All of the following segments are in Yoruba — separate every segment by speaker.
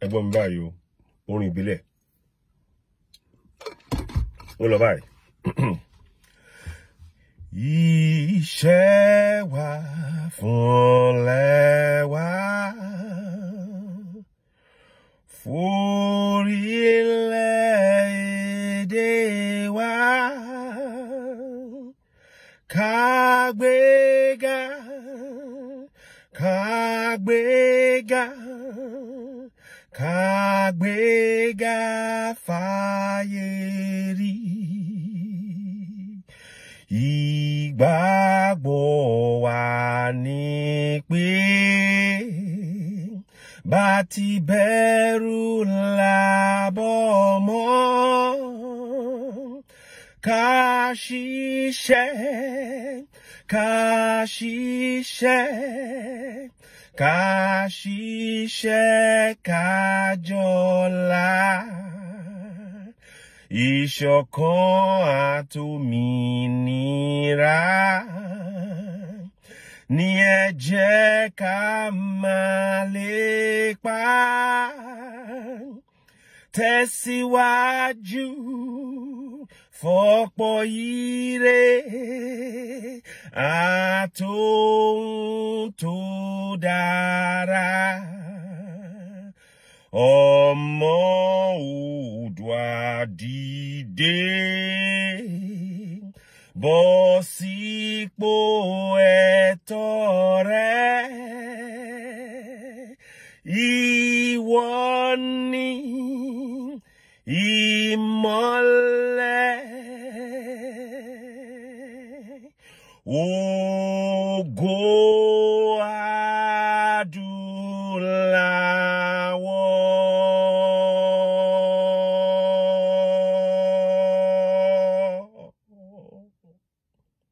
Speaker 1: ẹ̀gbọ́n mi báyìí o, Orin Ibile. Ó lọ báyìí. Iṣẹ́ wa funle wa forile-èdè wa kagbega fayeri Igbagbo wa ni pé bati Beru labomo Kasise Kajola Isokan atominira ni ẹ jẹ́ ká máa lépa Tesiwaju F'opo ire atohun tó dara Omo Oodua dìde bọ́ sípò ẹ̀tọ́ rẹ ìwọ ni ìmọ́lẹ̀ ògo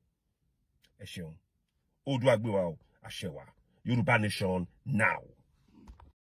Speaker 1: adúláwọ̀. Ẹ ṣeun, Oodua gbé wa o, àṣẹ wa, Yorùbá nation now.